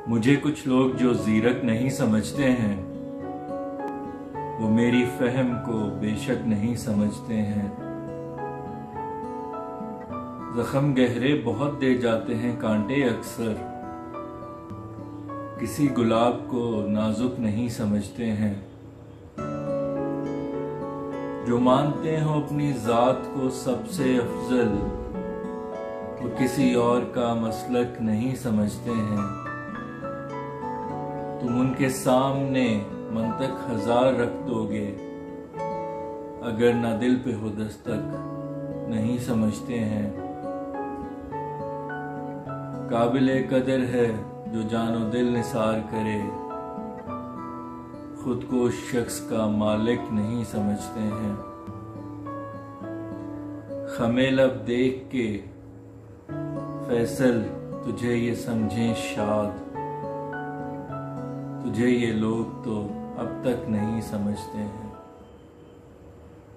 मुझे कुछ लोग जो ज़ीरक नहीं समझते हैं, वो मेरी फहम को बेशक नहीं समझते हैं। जख्म गहरे बहुत दे जाते हैं कांटे अक्सर, किसी गुलाब को नाजुक नहीं समझते हैं। जो मानते हो अपनी जात को सबसे अफजल, वो किसी और का मसलक नहीं समझते हैं। तुम उनके सामने मंतक हजार रख दोगे, अगर ना दिल पे हो दस्तक नहीं समझते हैं। काबिले कदर है जो जानो दिल निसार करे, खुद को उस शख्स का मालिक नहीं समझते हैं। खमेलब देख के फैसल तुझे ये समझें शाद, तुझे ये लोग तो अब तक नहीं समझते हैं।